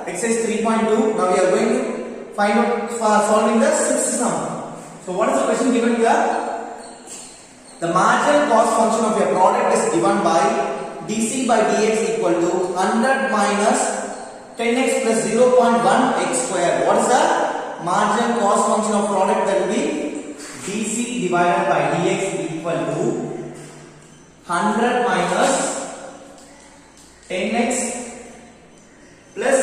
exercise 3.2. Now we are going to find out for solving the sixth sum. So what is the question given here? The marginal cost function of your product is given by dc by dx equal to 100 minus 10x plus 0.1 x square. What is the marginal cost function of product? That will be dc divided by dx equal to 100 minus 10x plus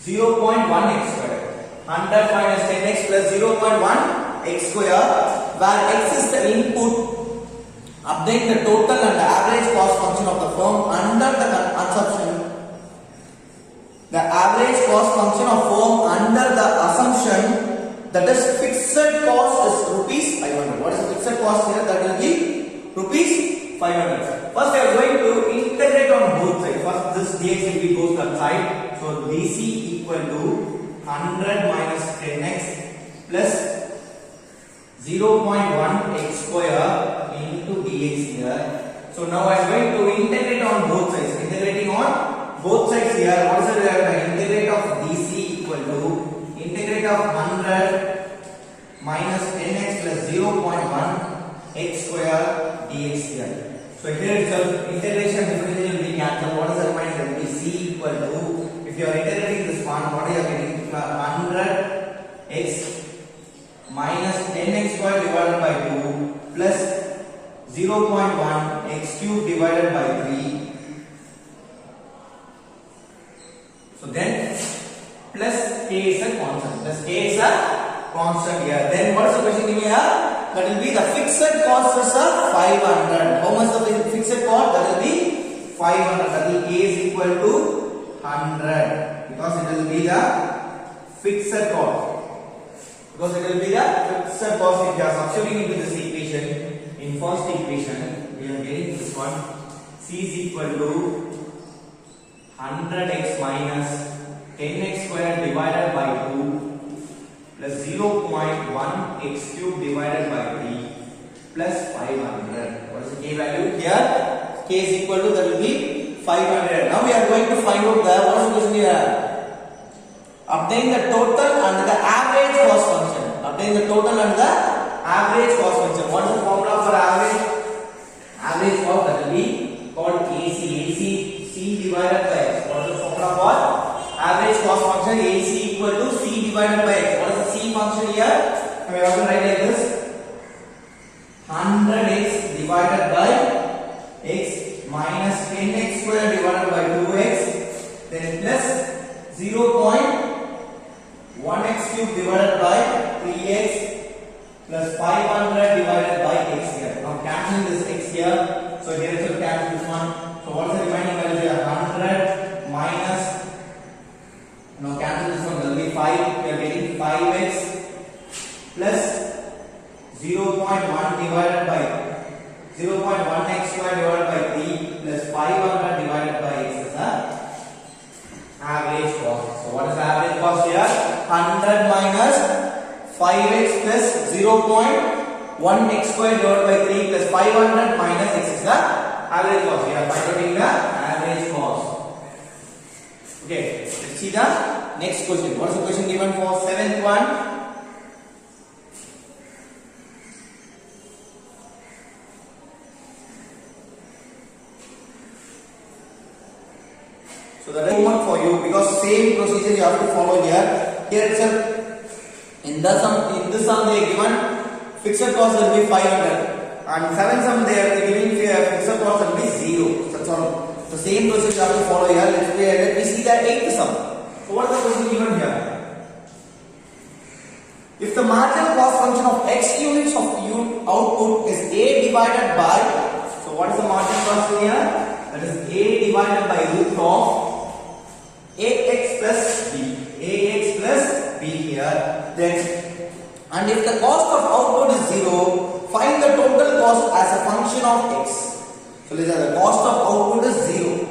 0.1 x square. 100 minus 10x plus 0.1 x square, where x is the input. Update the total and the average cost function of the firm under the assumption. The average cost function of firm under the assumption that is fixed cost is rupees 500. What is the fixed cost here? That will be rupees 500. First we are going to integrate on both sides. First this dx will be goes to the side. So dc equal to 100 minus 10x plus 0.1 x square into dx here. So now I am going to integrate on both sides. Integrating on both sides here. What is the integrate of dc equal to integrate of 100 minus 10x plus 0.1 x square dx here. So here itself integration differential will be cancelled. What is the remaining? That will be c equal to, if you are integrating this one, what are you getting? 100 x minus 10x square divided by 2 plus 0.1 x cube divided by 3. So then plus k is a constant. Plus k is a constant here. Then what is the question given here? That will be the fixed cost is 500. How much of the fixed cost? That will be 500. That will k is equal to 100 because it will be the fixed cost. Because it will be the fixed cost. If you are substituting into this equation, in first equation, we are getting this one. C is equal to 100x minus 10x square divided by 2 plus 0.1 x cube divided by 3 plus 500. What is the k value here? K is equal to, that will be 500. Now we are going to find out the, what is the question here? Obtain the total and the average cost function. Obtain the total and the average cost function. What is the formula for average? Average cost, that will be called AC. AC C divided by x. What is the formula for average cost function? AC equal to C divided by x. What is the C function here? We have to write like this: 100x divided by x minus 10x square divided by 2x, then plus 0.1x cube divided by 3x plus 500 divided by x here. Now cancelling this x here. So here it will cancel this one. So what is the remaining value here? 100 minus, now cancel this one, will be 5. We are getting 5x plus 0.1 divided by 0.1x square divided by 3 plus 500 divided by x is the average cost. So what is the average cost here? 100 minus 5x plus 0.1x square divided by 3 plus 500 minus x is the average cost. We are finding the average cost. Okay, let's see the next question. What is the question given for seventh one? So that is homework for you, because same procedure you have to follow here. Here itself, in this sum they are given fixed cost will be 500, and 7 sum they are giving fixed cost will be 0. That's all. The same procedure you have to follow here. Let me see the 8th sum. So what is the question given here? If the marginal cost function of x units of output is a divided by, so what is the marginal cost here? That is a divided by root of ax plus b. Ax plus b here. Then, and if the cost of output is 0, find the total cost as a function of x. So the cost of output is 0.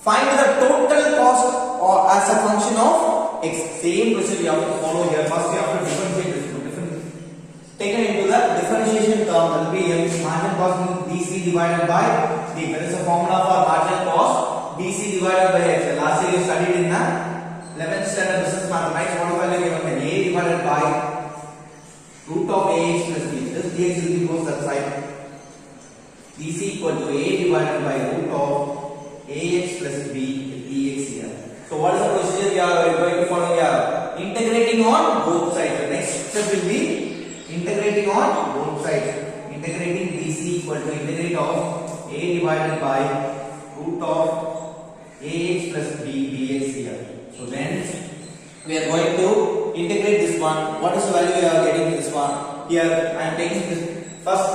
Find the total cost or as a function of x. Same procedure you have to follow here. First you have to differentiate this. Taken into the differentiation term, that will be marginal cost dc divided by d. That is the formula for marginal cost. DC divided by x. Last year you studied in the 11th standard business mathematics. What is value given? A divided by root of ax plus b. This dx will be goes that side. DC equal to a divided by root of ax plus b dx here. So what is the procedure we are going to follow here? Integrating on both sides. The next step will be integrating on both sides. Integrating DC equal to integrate of a divided by root of ax plus b dx here. So then we are going to integrate this one. What is the value we are getting in this one? Here I am taking this first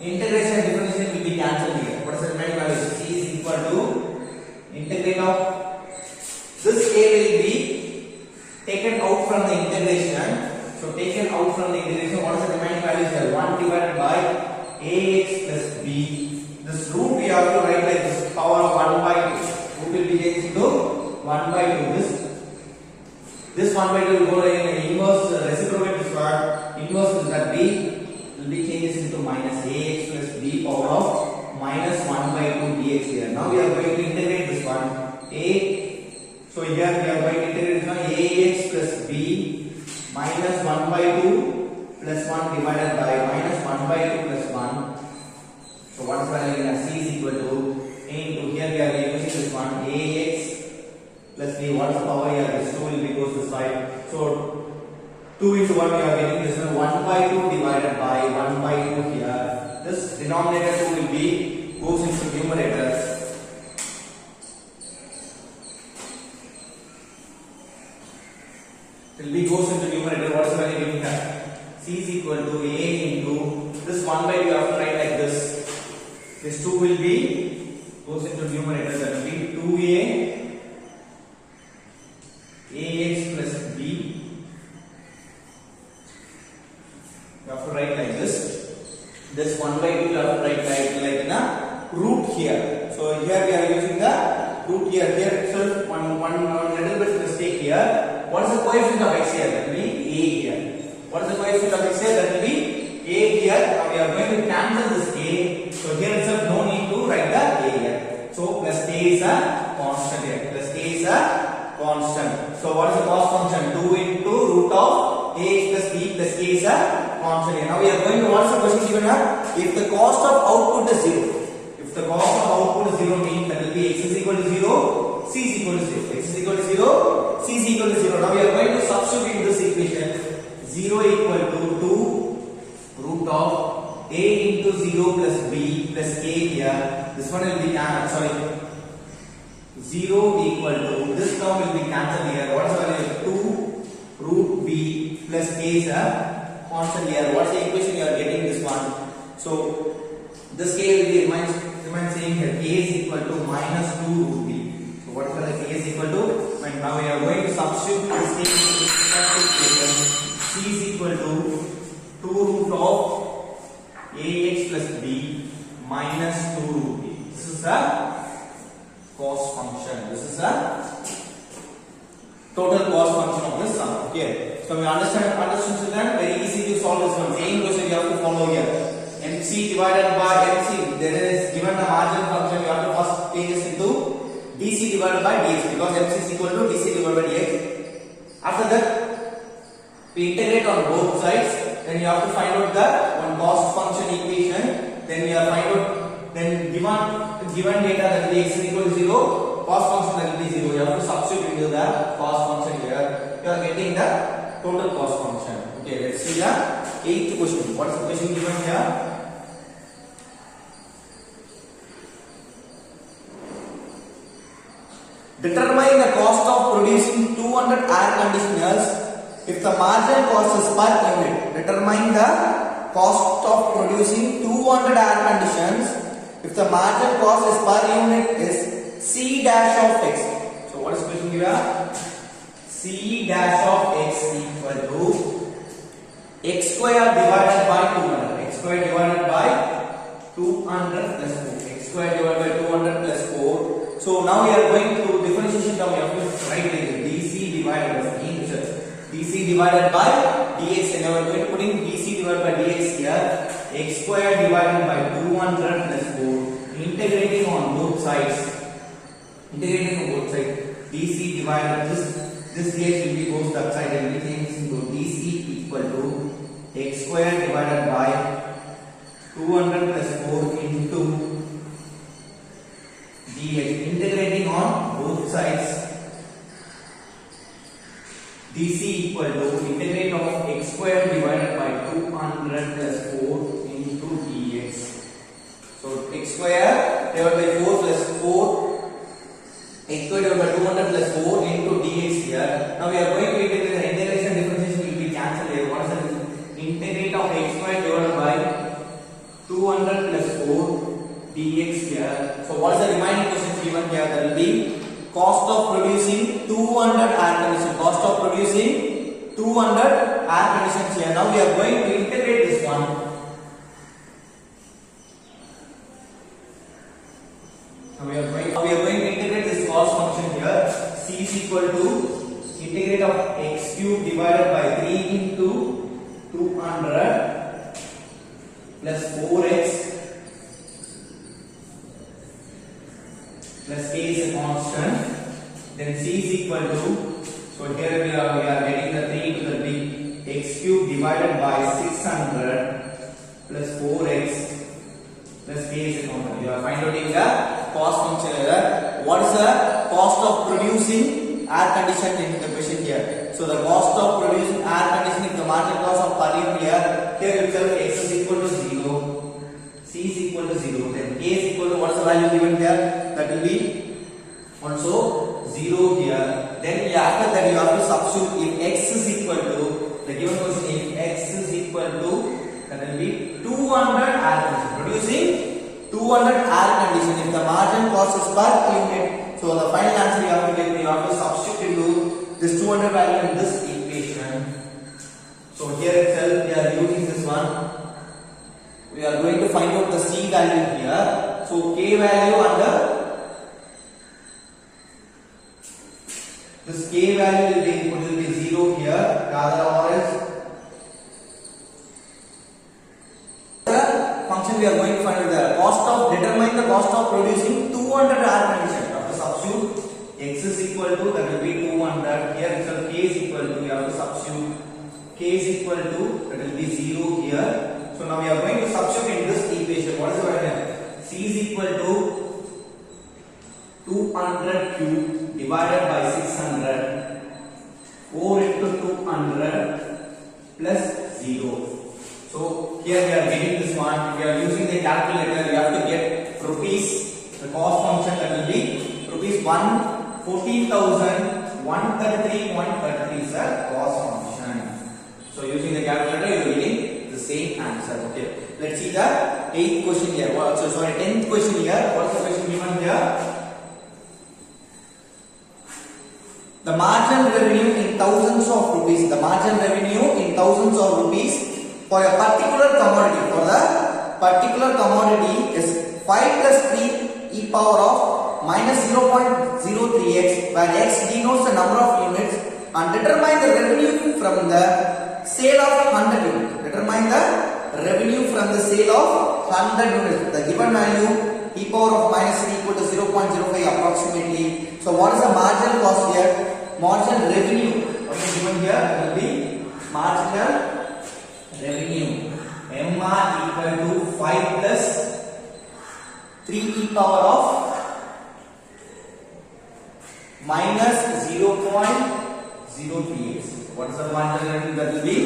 integration and differentiation will be cancelled here. What is the remaining value? C is equal to integrate of this a will be taken out from the integration. So taken out from the integration, what is the remaining value here? 1 divided by ax plus b. This root we have to write like this, power of 1 by 2. Root will be changed to 1 by 2. This 1 by 2 will go like an inverse reciprocate this one. Inverse is that b will be changed into minus ax plus b power of minus 1 by 2 dx here. Now we are going to integrate this one. So here we are going to integrate this one. Ax plus b minus 1 by 2 plus 1 divided by minus 1 by 2 plus 1. So what is value here? C is equal to into here we are using this one ax plus b. What is the power here? This 2 will be goes this side. So 2 into 1 we are getting this one 1 by 2 divided by 1 by 2 here. This denominator 2 will be goes into numerator. Will be goes into numerator. What is the value given here? C is equal to a into this 1 by 2 you have to write like this. This 2 will be goes into numerator. That will be 2a ax plus b. You have to write like this. This 1 by 2 you have to write like in a root here. So here we are using the root here. Here itself one little bit mistake here. What is the coefficient of x here? That will be a here. What is the coefficient of x here? That will be a here. Now we are going to cancel this a. So here itself no need to write the a here. So plus a is a constant here. Plus a is a constant. So what is the cost function? 2 into root of ax plus b plus a is a constant here. Now we are going to, what is the question given here? If the cost of output is 0. If the cost of output is 0 means that will be x is equal to 0, c is equal to 0. X is equal to 0, c is equal to 0. Now we are going to substitute in this equation 0 equal to 2 root of a into 0 plus b plus a here. This one will be 0 equal to this term will be cancelled here. What is the value? 2 root b plus a is a constant here. What is the equation you are getting this one? So this k will be remains same here. A is equal to minus 2 root b. So what is the value? A is equal to, and now we are going to substitute this thing in equation. C is equal to 2 root of ax plus b minus 2 root b. This is the cost function. This is the total cost function of this sum. Okay. So we understand children, very easy to solve this one. Same question you have to follow here. MC divided by MC. There is given the marginal function. You have to first change this into DC divided by dx because MC is equal to DC divided by dx. After that, we integrate on both sides. Then you have to find out the one cost function equation. Then we are find out then given data that x is equal to 0, cost function that will be 0. You have to substitute into the cost function here. You are getting the total cost function. Okay, let's see the 8th question. What is the question given here? Determine the cost of producing 200 air conditioners if the marginal cost is per unit. Determine the cost of producing 200 air conditioners if the marginal cost is per unit is C dash of x. So what is the question here? C dash of x equal to x square divided by 200. X square divided by 200 plus 4. X square divided by 200 plus 4. So now we are going to differentiation term. We have to write like dc divided by dc divided by dx, and now we are going to put in dc divided by dx here. X square divided by 200 plus 4. Integrating on both sides. Integrating on both sides. DC divided this dx will be goes that side and we change into DC equal to x square divided by 200 plus 4 into dx. Integrating on both sides. DC equal to integrate of x square divided by 200 plus 4 into dx. So x square divided by 4 plus 4, x square divided by 200 plus 4 into dx here. Now we are going to integrate the integration differentiation will be cancelled here. What is the integrate of x square divided by 200 plus 4 dx here. So what is the remaining question given here? That will be cost of producing 200 air conditioners. Cost of producing 200 air conditioners here. Now we are going to integrate this one. Now we are going to integrate this cost function here. C is equal to integrate of x cube divided by 3 into 200 plus 4x plus k is a constant. Then c is equal to, so here we are getting the 3 to the big x cube divided by 600 plus 4x plus k is a constant. You are finding the cost function here. What is the cost of producing air conditioning in the question here? So the cost of producing air conditioning, the marginal cost of per unit here itself x is equal to 0, c is equal to 0, then k is equal to what is the value given here? That will be also 0 here. Then after that you have to substitute if x is equal to the given question, if x is equal to that will be 200 air conditioning, producing 200 air conditioning. If the margin cost is per unit, so the final answer you have to get, you have to substitute into this 200 value in this equation. So here itself we are using this one. We are going to find out the c value here. So k value under this k value will be 0 here. Rather or else the function we are going to find out the cost of, determine the cost of producing 200 air conditioners. After substitute x is equal to, that will be 200. Here itself k is equal to, you have to substitute k is equal to, that will be 0 here. So now we are going to substitute in this equation. What is the value? C is equal to 200 cube divided by 600, 4 into 200 plus 0. So here we are getting this one. If we are using the calculator, we have to get rupees. The cost function that will be rupees 14,133.33 is the cost function. So using the calculator, you are getting the same answer. Okay. Let's see the 8th question here. 10th question here. What is the question given here? The marginal revenue in thousands of rupees. The marginal revenue in thousands of rupees for a particular commodity. For the particular commodity is 5 plus 3 e power of minus 0.03x, where x denotes the number of units, and determine the revenue from the sale of 100 units. Determine the revenue from the sale of 100 units. The given value e power of minus 3 equal to 0.05 approximately. So what is the marginal cost here? Marginal revenue. What is given here? It will be marginal revenue. MR equal to 5 plus 3 e power of minus 0.03x. What is the marginal revenue? That will be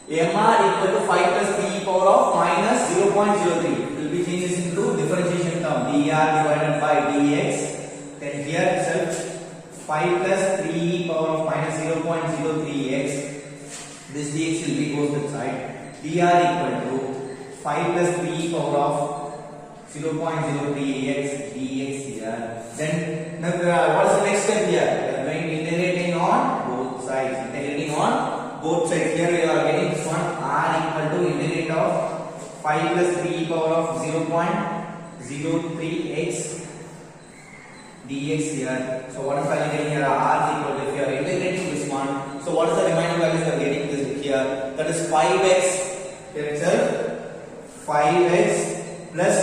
MR equal to 5 plus 3 e power of minus 0.03. It will be changes into differentiation term dr divided by dx. Then here itself 5 plus 3 e power of minus 0.03x. This dx will be goes this side. dr equal to 5 plus 3 e power of 0.03x dx here. Then what is the next step here? We are going to integrating on both sides. Integrating on both sides. Here we are getting this one r equal to integrate of 5 plus 3 e power of 0.03x dx here. So what is value getting here? R is equal to, if you are integrating this one, so what is the remaining value you are getting this here? That is 5x here itself, 5x plus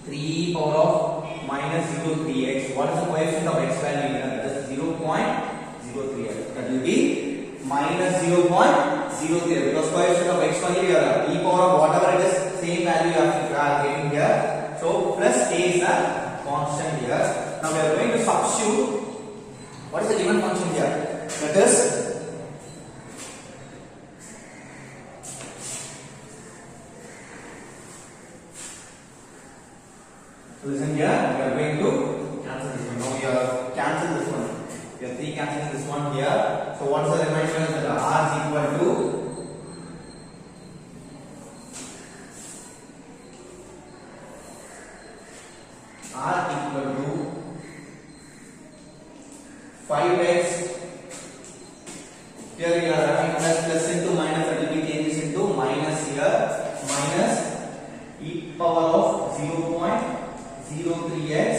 3 e power of minus 0.03x. What is the coefficient of x value here? That is 0.03x. That will be minus 0.03 because coefficient of x only here. E power of whatever it is, same value you are getting here. So plus a is the constant here. Now we are going to substitute. What is the given function here? That is listen here, we are going to cancel this one. Now we are cancel this one. We are 3 cancelling this one here. So what is the remainder? That r is equal to r equal to 5x. Here we are having plus into minus, that will be changes into minus here, minus e power of 0.03x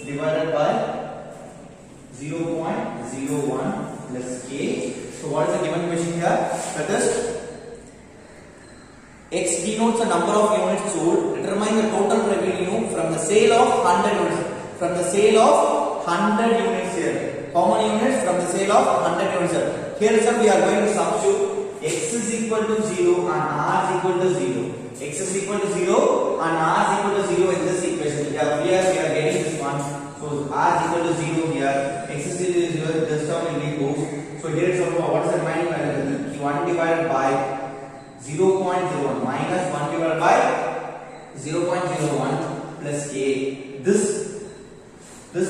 divided by 0.01 plus k. So what is the given question here? That is x denotes the number of units sold. Determine the total revenue from the sale of 100 units. From the sale of 100 units here. How many units? From the sale of 100 units here. Here sir, we are going to substitute x is equal to 0 and r is equal to 0. X is equal to 0 and r is equal to 0 in this equation. Here we are getting this one. So r is equal to 0 here. X is equal to 0. This term will be goes. So here is what is the remaining value? 1 divided by 0.01 minus 1 divided by 0.01 plus k. This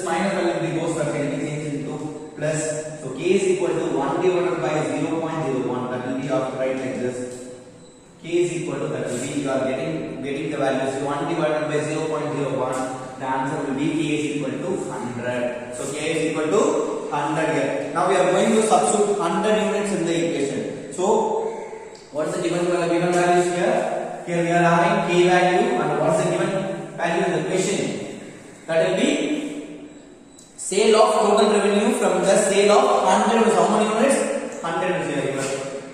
minus value goes for changed into plus. So k is equal to 1 divided by 0.01. That will be right like this. K is equal to, that will be, you are getting the values 1 divided by 0.01. The answer will be k is equal to 100. So k is equal to 100 here. Now we are going to substitute 100 units in the equation. So what is the given values here? Here we are having k value, and what is the given value in the question? That will be sale of total revenue from the sale of 100 units. How many units? 100 is here.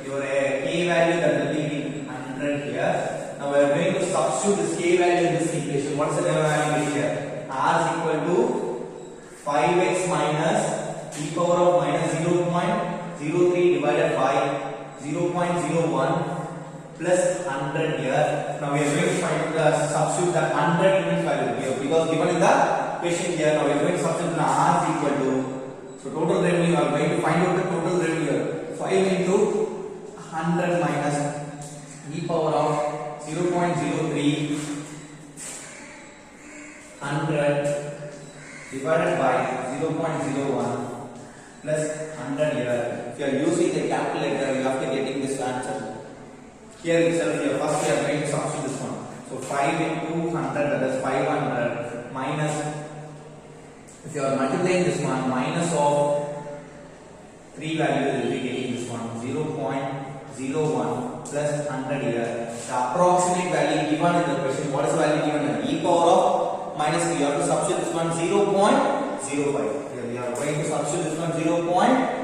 Your k value, that will be 100 here. Now we are going to substitute this k value in this equation. What is the value here? R is equal to 5x minus e power of minus 0.03 divided by 0.01 plus 100 here. Now we are going to find the substitute the 100 units value here because given in the question here. Now we are going to substitute the r is equal to, so total revenue, we are going to find out the total revenue here. 5 into 100 minus e power of 0.03 100 divided by 0.01 plus 100 here. If you are using the calculator, you have to getting this answer. Here itself, here first we are going to substitute this one. So 5 into 100, that is 500 minus, if you are multiplying this one, minus of 3 value, you will be getting this one 0.01 plus 100 here. The approximate value given in the question. What is the value given? E power of minus 3. You have to substitute this one 0.05. Here we are going to substitute this one 0.0.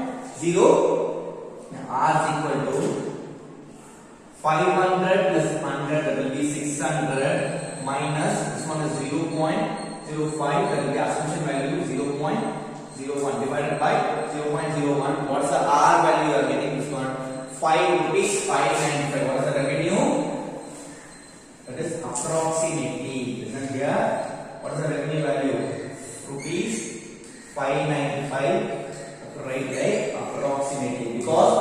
R is equal to 500 plus 100, that will be 600 minus this one is 0.05, that will be assumption value 0.01 divided by 0.01. What is the R value? You are getting this one 5 rupees 595. What is the revenue? That is approximately. Listen here. What is the revenue value? Rupees 595. Right, approximately, because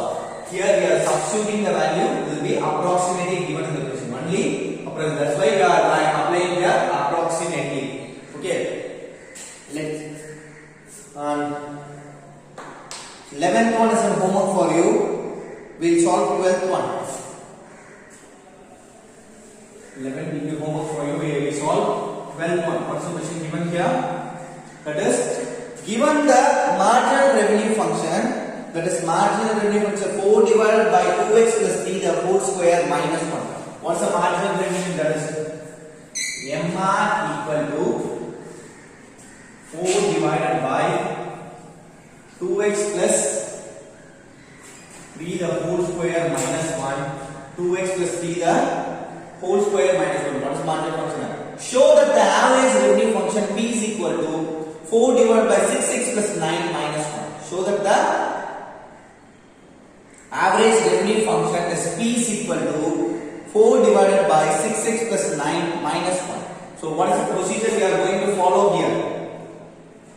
here we are substituting the value will be approximately given in the question only. That's why we are applying here approximately. Okay. Let's 11th one is a homework for you. We'll solve 12th one. 11th will be homework for you. We will solve 12th one. What's the question given here? That is, given the marginal revenue function, that is marginal revenue function 4 divided by 2x plus 3 the whole square minus 1. What's the marginal revenue? That is MR equal to 4 divided by 2x plus 3 the whole square minus 1. 2x plus 3 the whole square minus 1. What is marginal function? Show that the average revenue function P is 4 divided by 6x plus 9 minus 1. Show that the average revenue function is P is equal to 4 divided by 6x plus 9 minus 1. So what is the procedure we are going to follow here?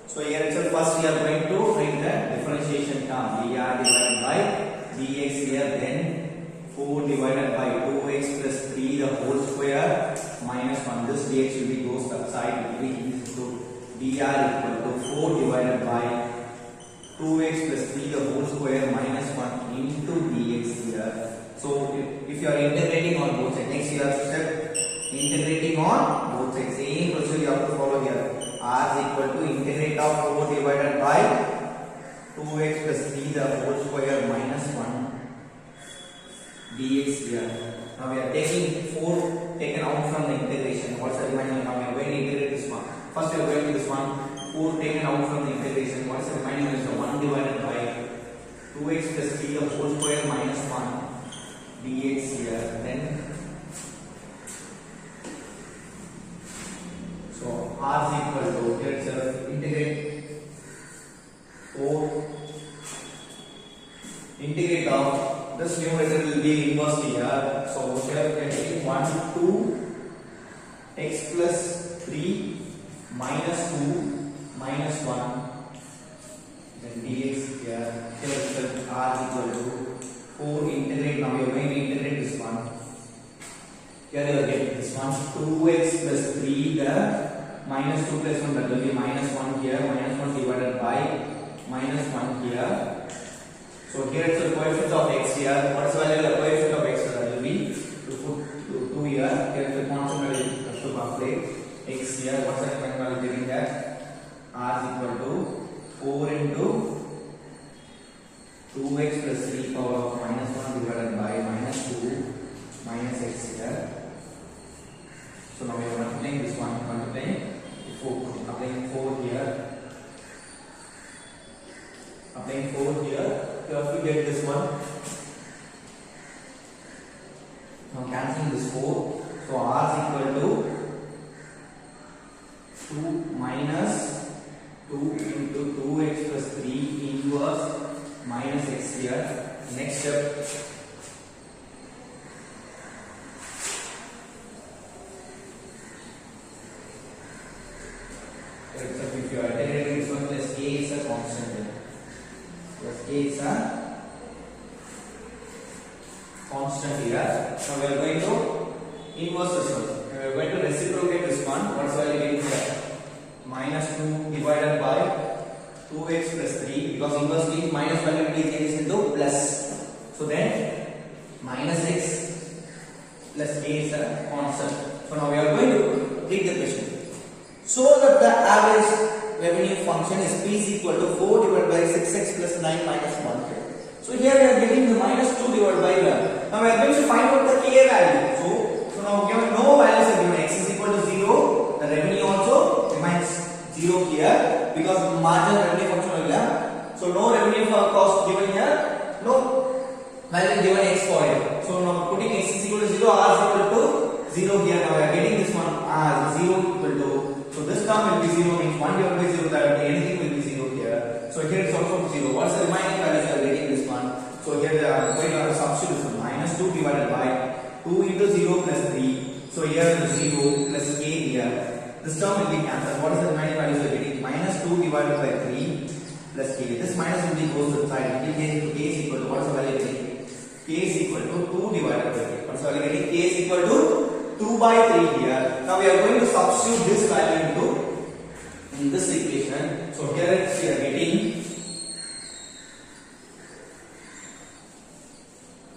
So here itself first we are going to write the differentiation term dr divided by dx here, then 4 divided by 2x plus 3 the whole square minus 1. This dx will be goes outside, it will be equal to dr equal to 4 divided by 2x plus 3 the whole square minus 1 into dx here. So if you are integrating on both sides, next you have to step integrating on both sides. Same procedure you have to follow here. R is equal to integrate of 4 divided by 2x plus 3 the whole square minus 1 dx here. Now we are taking 4 taken out from the integration. What's the remaining? Now we are going to integrate this one. First we are going to this one. 4 taken out from the integration. What's the remaining? Is the 1 divided by 2x plus 3 the whole square minus 1 dx here. Then so r is equal to here itself integrate 4 integrate of this numerator will be inverse here. So here we are taking 1 2 x plus 3 minus 2 minus 1 then dx here. Here itself r is equal to 4 integrate. Now we are going to integrate this one. Here you are getting this one 2x plus 3 the minus 2 plus 1 that will be minus 1 here, minus 1 divided by minus 1 here. So here it's the coefficient of x here. What is the value of the coefficient of x? That will be to put 2 here. Here is the constant value to calculate x here. What's the final value getting that? R is equal to 4 into 2x plus 3 power of minus 1 divided by minus 2 minus x here. So now we are multiplying this one, multiplying 4, applying 4 here, applying 4 here. You have to get this one. Now cancelling this 4. So r is equal to 2 minus 2 into 2x plus 3 inverse minus x here. Next step. If you are integrating this one, plus k is a constant here. Plus k is a constant here. Now we are going to inverse this one. We are going to reciprocate this one. What's the value getting here? Minus 2 divided by 2x plus 3, because inversely minus value will be changed into plus. So then minus x plus k is a constant. So now we are going to take the question. So that the average revenue function is P is equal to 4 divided by 6x plus 9 minus 1. So here we are getting the minus 2 divided by 1. Now we are going to find out the k value. So now given no values are given, x is equal to 0, the revenue also remains 0 here because marginal revenue function will have. So no revenue for cost given here, no value given x for it. So now putting x is equal to 0, r is equal to 0 here. Now we are getting this one as 0 equal to. So this term will be 0, means 1 divided by 0, that anything will be 0 here. So here it's also 0. What's the remaining values you are getting this one? So here they are going to substitute this one. Minus 2 divided by 2 into 0 plus 3. So here is 0 plus k here. This term will be cancelled. What is the remaining values you are getting? Minus 2 divided by 3 plus k. This minus will be goes to the side. K is equal to, what's the value getting? K is equal to 2 divided by 3. What's the value getting? K is equal to 2 by 3 here. Now we are going to substitute this value into in this equation. So here we are getting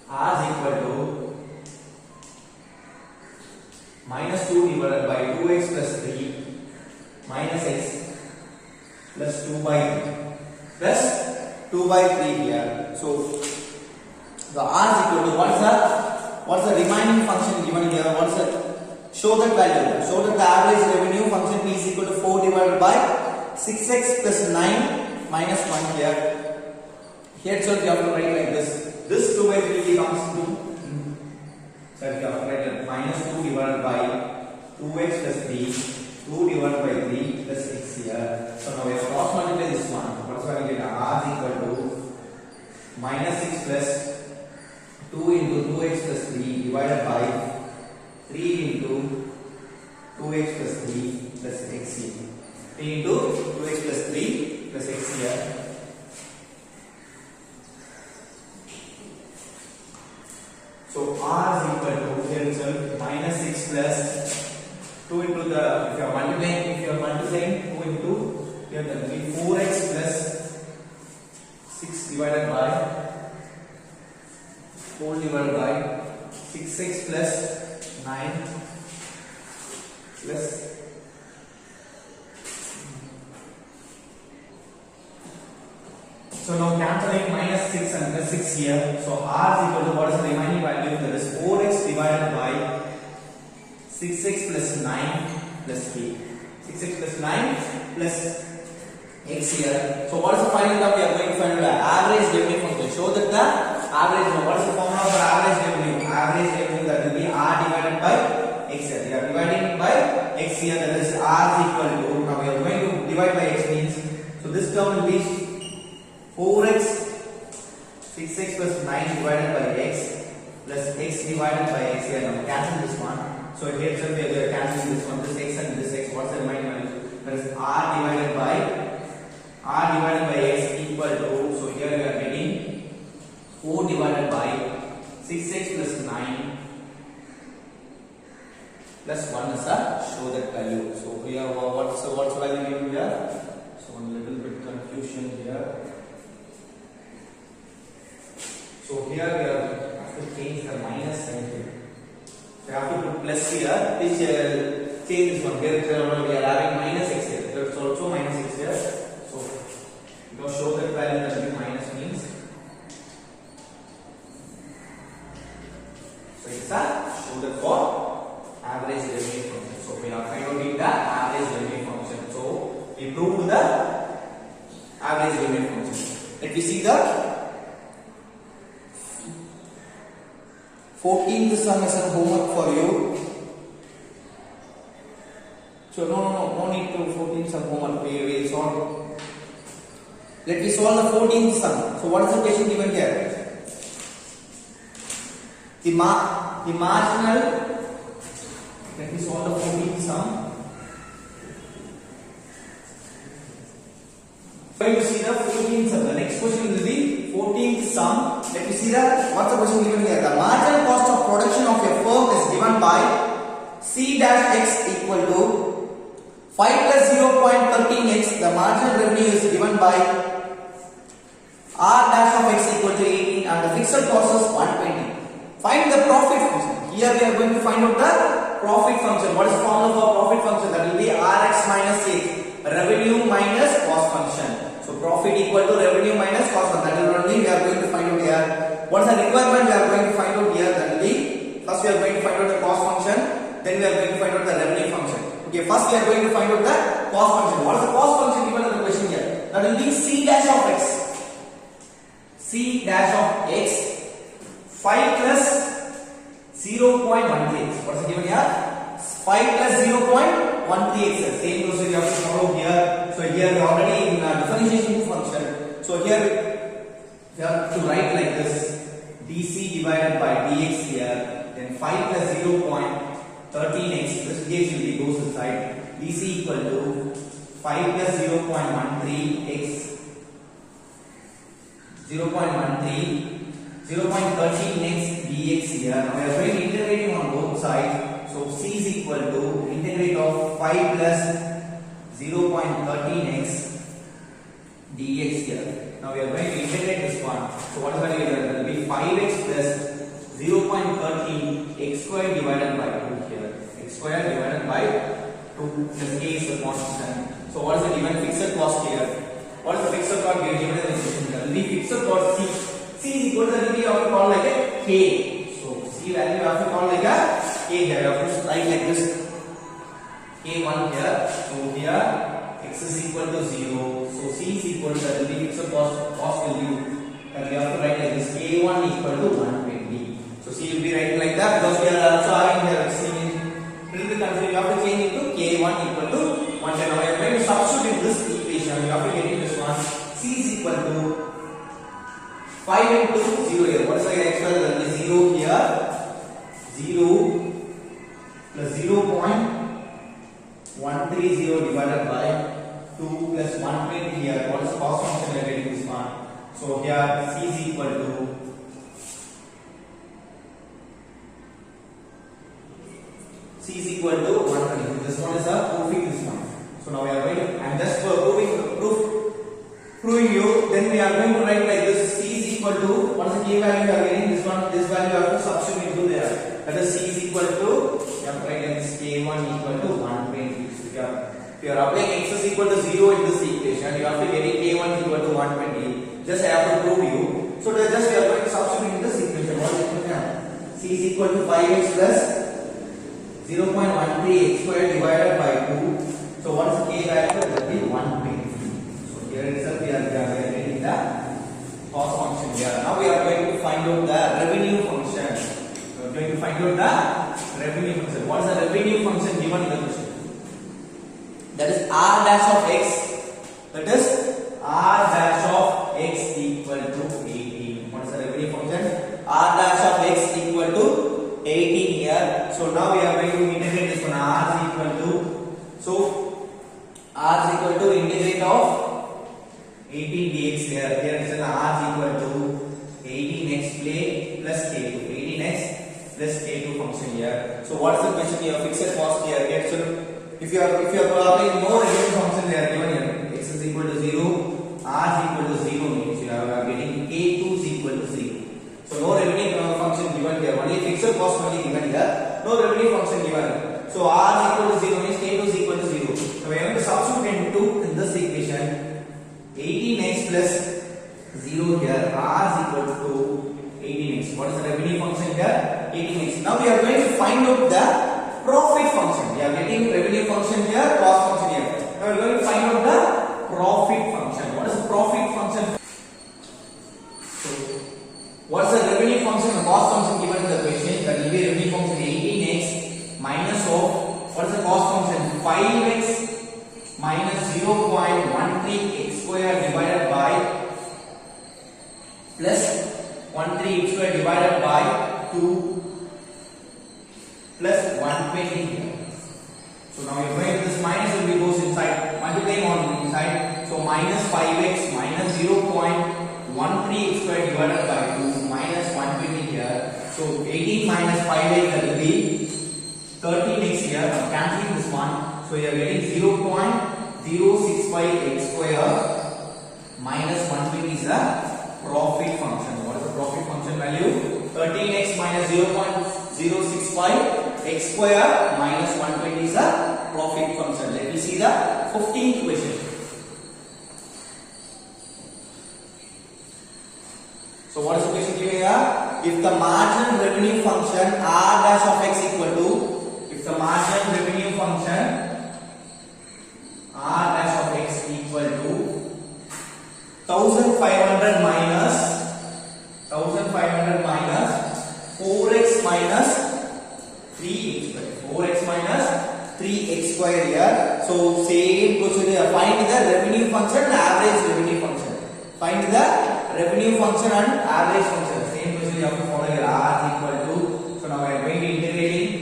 r is equal to minus 2 divided by 2x plus 3 minus x plus 2 by 3 plus 2 by 3 here. So the r is equal to what's the remaining function given here? What's the show that value? Show that the average revenue function p is equal to 4 divided by 6x plus 9 minus 1 here. Here itself you have to write like this. This 2 by 3 becomes 2. So you have to write minus 2 divided by 2x plus 3 2 divided by 3 plus x here. So now we have cross multiply this one. What is going to get? R is equal to minus 6 plus 2 into 2x plus 3 divided by 3 into 2x plus 3 plus x here. 3 into 2x plus 3 plus x here. So R is equal to here itself minus 6 plus 2 into the, if you are multiplying 2 into, here that will be 4x plus 6 divided by 4 divided by 6x plus 9 plus so now cancelling minus 6 and plus 6 here. So R is equal to what is the remaining value? That is 4x divided by 6x plus 9 plus 3. 6x plus 9 plus x here. So what is the final term? We are going to find the average revenue function. Show that the average, what is the formula for average revenue? Average revenue, that will be R divided by x here. We are dividing by x here, that is R is equal to, now we are going to divide by x means, so this term will be 4x 6x plus 9 divided by x plus x divided by x here. Now cancel this one. So here itself we are cancelling this one, this x and this x. What's the remaining value? That is R divided by x equal to, so here we are getting 4 divided by 6x plus 9 plus 1 is the show that value. So here what's value given here? So a little bit confusion here. So here we have to change the minus sign here. So you have to put plus here. Please change this one. Here we are having minus x here. There is also minus x here. So you show that value that will be minus means. So it's a show that for average revenue function. So we are finding the average revenue function. So we proved the average revenue function. Let me see the 14th sum as a homework for you. So no need to 14th sum homework. We will solve. Let me solve the 14th sum. So what is the question given here? The marginal. Let me solve the 14th sum. Going to see the 14th sum. The next question will be 14th sum. Let me see that. What's the question given here? The marginal cost of production of a firm is given by C dash x equal to 5 plus 0.13x. The marginal revenue is given by R dash of x equal to 18 and the fixed cost is 120. Find the profit function. Here we are going to find out the profit function. What is the formula for profit function? That will be Rx minus A. Revenue minus cost function. So profit equal to revenue minus cost function. That is only we are going to find out here. What is the requirement we are going to find out here? That will be, first we are going to find out the cost function. Then we are going to find out the revenue function. Okay, first we are going to find out the cost function. What is the cost function given in the question here? That will be C dash of x. C dash of x 5 plus 0.13x. What is given here? 5 plus 0.13x. Same procedure you have to follow here. So here we are already in differentiation function. So here we have to write like this: dc divided by dx here. Then 5 plus 0.13x. This case will be goes inside. dc equal to 5 plus 0.13x. 0.13x dx here. Now we are going to integrating on both sides. So c is equal to integrate of 5 plus 0.13x dx here. Now we are going to integrate this one. So what is going to be? That will be 5x plus 0.13 x squared divided by 2 here. X squared divided by 2. This k is the constant. So what is the given fixed cost here? What is the fixed cost given in the equation? That will be fixed cost c. C is equal to the value you have to call like a k. So C value you have to call like a k here. You have to write like this k1 here. So here x is equal to 0. So C is equal to that will be fixed cost value. And we have to write like this k1 equal to 120. So C will be writing like that because we are also having here C. You have to change it to k1 equal to 5 into 0 here. What is the x value? That is 0 here. 0 plus 0.130 divided by 2 plus 120 here. What is the cost function we are getting this one? So here c is equal to c is equal to 120. This one is the proving this one. So now we are going to, and just for proving you, then we are going to write like this: c is equal to, what is the k value we are getting? This one, this value you have to substitute into there. That is c is equal to, you have to write like this: k1 equal to 120. So if you are applying x is equal to 0 in this equation, you have to get k1 equal to 120. Just I have to prove you. So just we are going to substitute in this equation. What is it? C is equal to 5x plus 0.13 x squared divided by 2. So what is k value? That will be 120. So here itself we are getting the cost function here. Now we are going to find out the revenue function. We are going to find out the revenue function. What is the revenue function given in the question? That is r dash of x. That is r dash of x equal to 18. What is the revenue function? R dash of x equal to 18 here. So now we are going to integrate this one. R is equal to, so r is equal to integrate of 18 dx here. Here is an r is equal to 18x plus k2. 18x plus k2 function here. So what is the question here? Fixed cost here. Here, so if you are applying no revenue function they are given here. X is equal to 0, r is equal to 0 means you are getting k2 is equal to 0. So no revenue function given here. Only fixed cost only given here. No revenue function given. So r is equal to 0 means k2 is equal to 0. So we have to substitute into in this equation 18x plus 0 here. R is equal to 18x. What is the revenue function here? 18x. Now we are going to find out the profit function. We are getting revenue function here, cost function here. Now we are going to find out the profit function. What is the profit function? So what is the revenue function and cost function given in the question? That will be revenue function 18x minus of, what is the cost function? 5x minus 0.13 x square divided by plus 13 x square divided by 2 plus 120 here. So now we are going to this minus will be goes inside, multiplying on inside. So minus 5x minus 0.13 x square divided by 2 minus 120 here. So 18 minus 5x, that will be 13x here. I'm cancelling this one. So you are getting 0.065 x square minus 120 is the profit function. What is the profit function value? 13x minus 0.065 x square minus 120 is the profit function. Let me see the 15th question. So what is the question given here? If the marginal revenue function r dash of x equal to, if the marginal revenue function r dash of x equal to 1500 minus 4x minus 3x square. 4x minus 3x square here. So same procedure. Find the revenue function and average revenue function. Find the revenue function and average function. Same procedure you have to follow here. R is equal to, so now we are going to integrating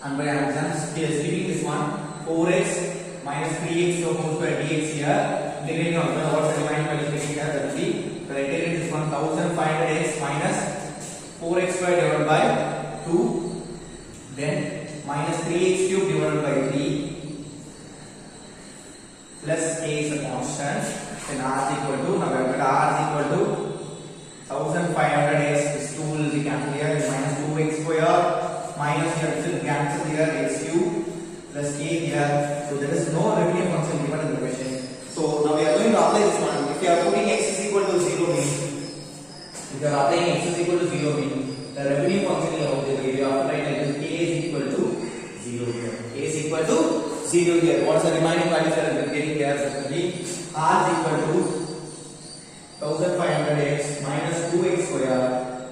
and by splitting this one. 4x minus 3x so whole square dx here. Integrating on what's the remaining value here? That will be, so integrate this one 1500x minus 4x square divided by 2, then minus 3x cube divided by 3 plus k is a constant, then r is equal to, now we have got r is equal to 1500x, this 2 will be cancelled here, minus 2x square minus here will cancel here x cube plus k here. So there is no revenue function given in the question. So now we are going to apply this one. If you are putting x is equal to 0 means, if you are applying x is equal to 0 means, the revenue function here of the you have to write like this: k is equal to 0 here. K is equal to 0 here. What is the remaining values that we are getting here? That will be r is equal to 1500x minus 2x square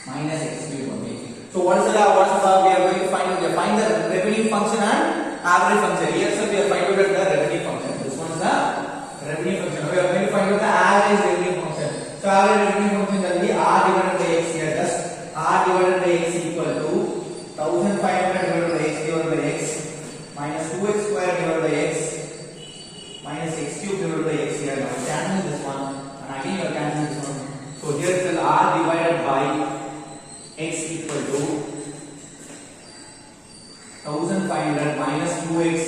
minus x cube only. So what is the we are going to find? We are find the revenue function and average function. Here so we are finding out the revenue function. This one is the revenue function. We are going to find out the average revenue function. average revenue function will be R divided by X here. Just R divided by X equal to 1500 divided by X divided by X minus 2x square divided by X minus X cube divided by X here. Now cancel this one and again you are cancelling this one. So here it is R divided by X equal to 1500 minus 2x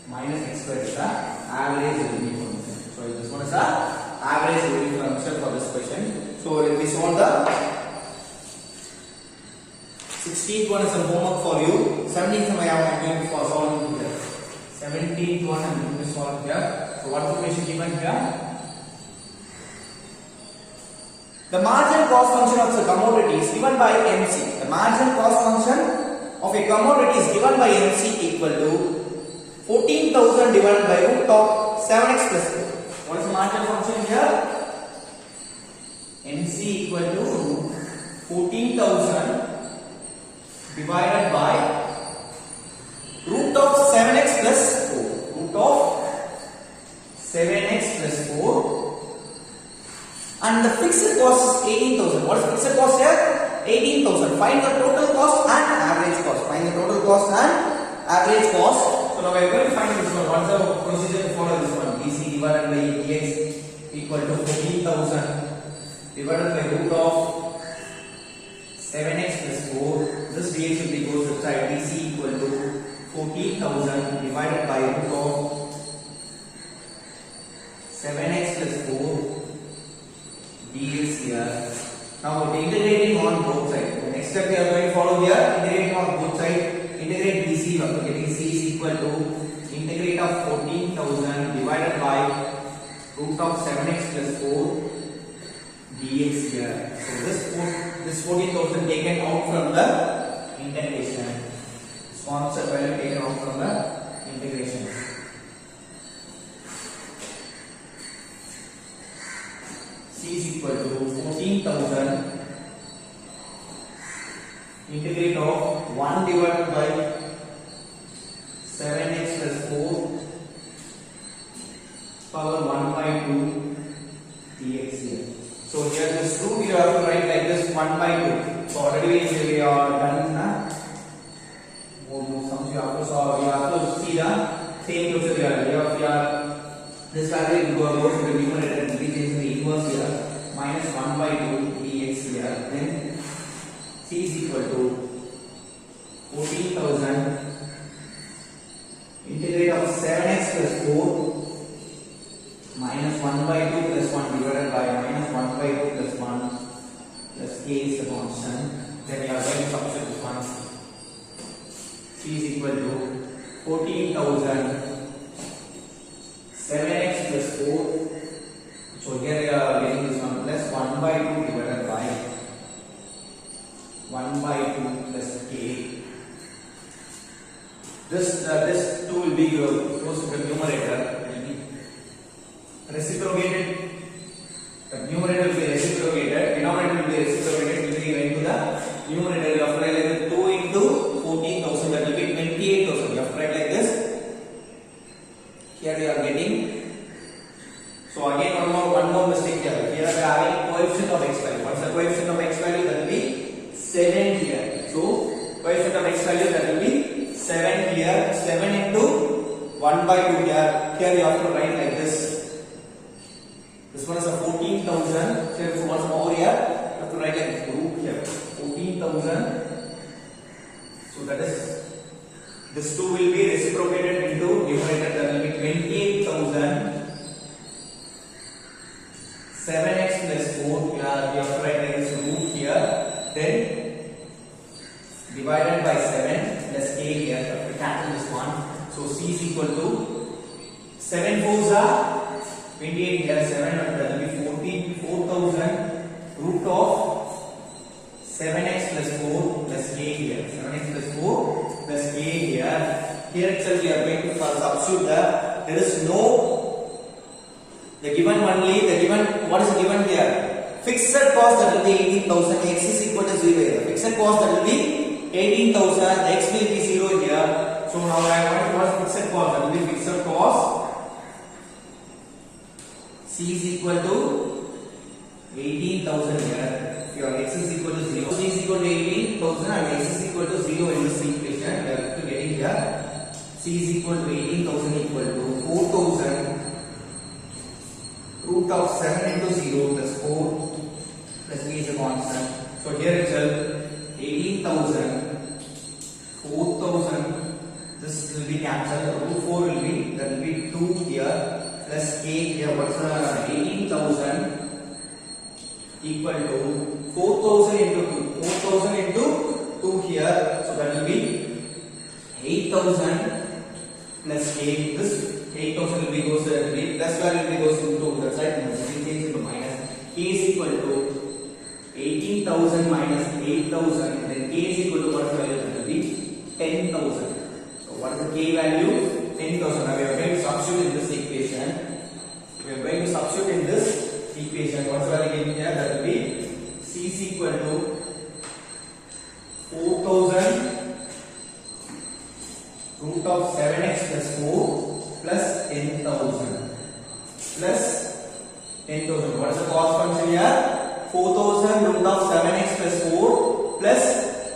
minus X square is the average revenue function. So this one is the average revenue function for this question. So let me solve the 16th one is a homework for you. 17th one I am going for solving here. 17th one I am going to solve here. So what information given here? The marginal cost function of the commodity is given by MC. The marginal cost function of a commodity is given by MC equal to 14,000 divided by root of 7x plus 4. What is the marginal function here? MC equal to 14,000 divided by root of 7x plus 4. Root of 7x plus 4. And the fixed cost is 18,000. What is fixed cost here? 18,000. Find the total cost and average cost. Find the total cost and average cost. So now we are going to find this one. What is the procedure to follow this one? DC divided by dx equal to 14,000 divided by root of 7x plus 4. This dx will be goes inside. DC equal to 14,000 divided by root of 7x plus 4 dx here. Now integrating on both sides. The next step we are going to follow here, integrating on both sides. Integrate DC, we are getting C is equal to integrate of 14,000 divided by root of 7x plus 4 dx here. So this 14,000 taken out from the integration. This constant value taken out from the integration. C is equal to 14,000 integrate of 1 divided by 7x plus 4 power 1 by 2 dx here. So here this root you have to write like this 1 by 2. So already we are done now. Some you have to solve. We have to see the same procedure here. This value will go to the numerator and be changed to the inverse here. Minus 1 by 2 dx here. Then C is equal to 14,000 integrate of 7x plus 4 minus 1 by 2 plus 1 divided by minus 1 by 2 plus 1 plus k is the constant. Then we are going to substitute this one. C is equal to 14,000 7x plus 4. So here we are getting this one plus 1 by 2 divided by 1 by 2 plus k. This 2 will be close to the numerator. Will be reciprocated. The numerator will be reciprocated. Denominator will be reciprocated. Will be going to the numerator. You have to write like 2 into 14,000. That will be 28,000. You have to write like this. Here we are getting. So again one more mistake here. Here we are having coefficient of x value. What's the coefficient of x value? That will be 7 here. So coefficient of x value that will be 7 here. 7 into 1 by 2 here. Here you have to write like this. This one is a 14,000. Here is once more here. You have to write like root here. 14,000. So that is this 2 will be reciprocated into numerator. That will be 28,000. 7x plus 4, we have to write like this root here, then divided by 7 plus k here, we have to cancel this one. So C is equal to 7 4s are 28 here, 7 that will be 4,000 root of 7x plus 4 plus k here, 7x plus 4 plus k here. Here itself we are going to substitute there is no the given only, what is given here? Fixed cost that will be 18,000, x is equal to 0 here. Fixed cost that will be 18,000, x will be 0 here. So now I want what is fixed cost? That will be fixed cost. C is equal to 18,000 here. Your x is equal to 0. C is equal to 18,000 and x is equal to 0 in this equation. We are getting here. C is equal to 18,000 equal to 4,000 root of 7 into 0 plus 4 plus b is a constant. So here itself 18,000, 4,000. This will be cancelled. Root 4 will be, that will be 2 here plus k here. What's 18,000 equal to 4,000 into 2. 4,000 into 2 here. So that will be 8,000 plus k. This 8,000 will be goes to the plus value will be goes into that side. We change into minus. K is equal to 18,000 minus 8,000. Then k is equal to what value? That will be 10,000. So what is the k value? 10,000. Now we are going to substitute in this equation. We are going to substitute in this equation. What's the value given here? That will be c is equal to 4,000 root of 7x plus 4 plus 10,000 plus 10,000. What is the cost function here? 4,000 root of 7x plus 4 plus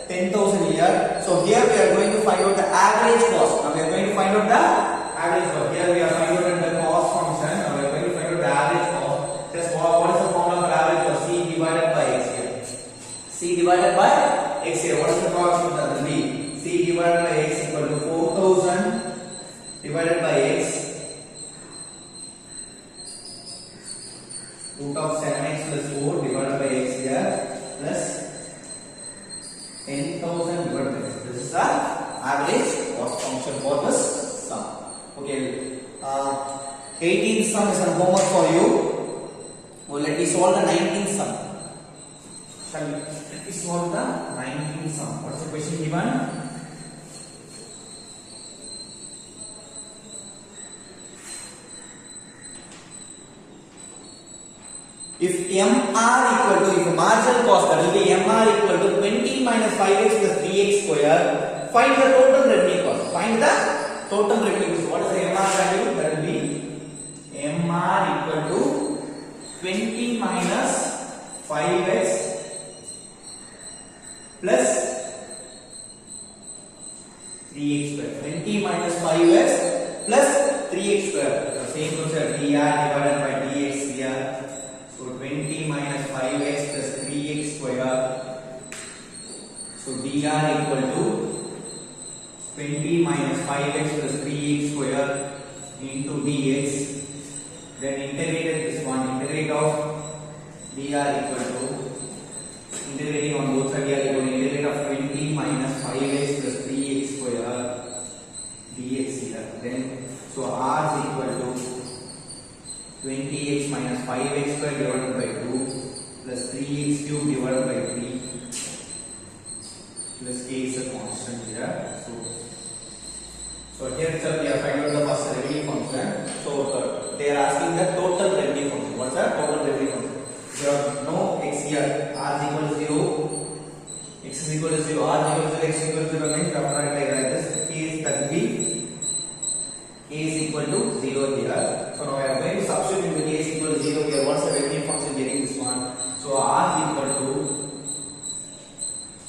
10,000 here. So here we are going to find out the average cost. Now we are going to find out the average cost. Here we are finding out the cost function. Now we are going to find out the average cost. Just what is the formula for average cost? C divided by x here. C divided by x here. What is the cost of that? B. C divided by x equal to 4,000 divided by x root of 7x plus 4 divided by x here plus 10,000 divided by x. This is the average cost function for this sum. Okay. 18th sum is a homework for you. Well, let me solve the 19th sum. Shall we? Let me solve the 19th sum. What's the question given? If MR equal to, if marginal cost, that will be MR equal to 20 minus 5x plus 3x square, find the total revenue cost. Find the total revenue cost. What is the MR value? That will be MR equal to 20 minus 5x plus 3x square. 20 minus 5x plus 3x square. The same procedure, dr divided by dx here. So 20 minus 5x plus 3x square. So dr equal to 20 minus 5x plus 3x square into dx. Then integrated this one. Integrate of dr equal to, integrating on both sides, dr equal to integrate of 20 minus 5x plus 3x square dx here. Then so r is equal to 20x minus 5x square divided by 2 plus 3x cube divided by 3 plus k is a constant here. So here itself we are finding out the first revenue function. So they are asking the total revenue function. What's the total revenue function? There are no x here. R is equal to 0. X is equal to 0. R is equal to 0. X is equal to 0 means after like this. K is that will be k is equal to 0 here. So now we are going to substitute into k is equal to 0 here. What's the revenue function getting this one? So R is equal to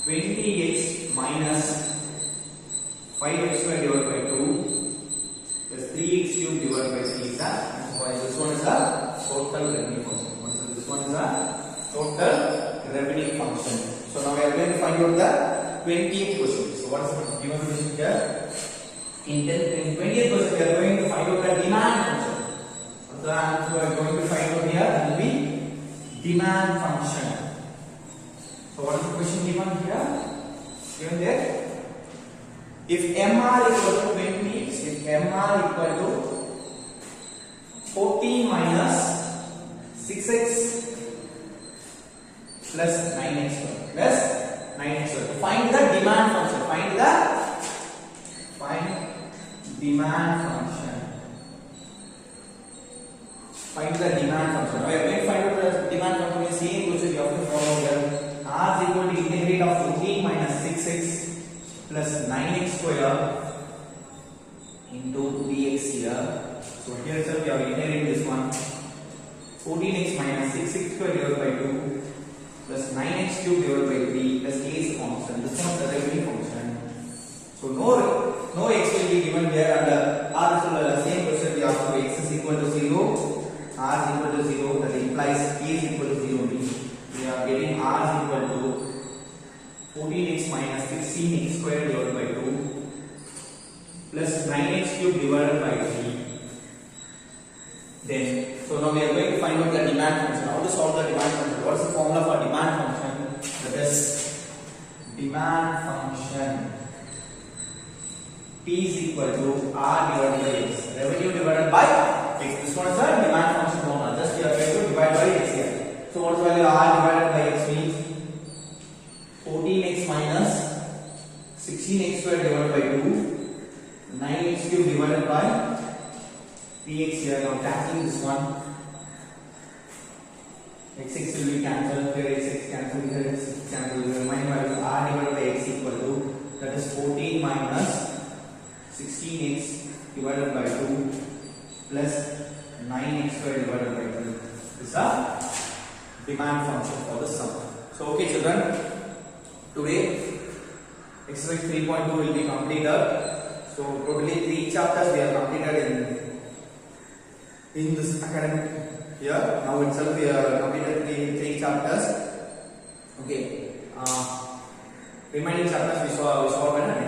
20x minus 5x square divided by 2 plus 3x cube divided by 3 is that. This one is the total revenue function. This one is the total revenue function. So now we are going to find out the 20th question. So what is the given question here? In 20th question we are going to find out the demand function. So the answer we are going to find out here will be demand function. So what is the question given here? Given there. If MR equal to 20, if MR equal to 14 minus 6x plus 9x square plus 9x square. Find the demand function. Find demand function. Find the demand function. Now we are going to find out the demand function. The same procedure you have to follow here. R is equal to integrate of 14 minus 6x plus 9x square into dx here. So here sir we are integrating this one. 14x minus 6x square divided by 9x cube divided by 3 plus k is a constant. This one is the revenue function. So no x will be given here, and r is the same question we have to x is equal to 0, r is equal to 0, that implies k is equal to 0 means we are getting r is equal to 14x minus 16x squared divided by 2 plus 9x cube divided by 3. Then, so now we are going to find out the demand function. How to solve the demand function? What is the formula for demand function? That is demand function P is equal to R divided by X. Revenue divided by X. This one is the demand function formula. Just we are going to divide by X here. So what is the value of R divided by X means? 14x minus 16x squared divided by 2, 9x cube divided by 3x here. Now cancelling this one, x6 will be cancelled, here x6 cancelled, here x6 cancelled. The remaining value is r divided by x equal to, that is 14 minus 16x divided by 2 plus 9x squared divided by 2. This is a demand function for the sum. So okay children, today exercise 3.2 will be completed. So totally 3 chapters we have completed in this academic year. Now itself we have completed 3 chapters. Okay. Remaining chapters we saw better.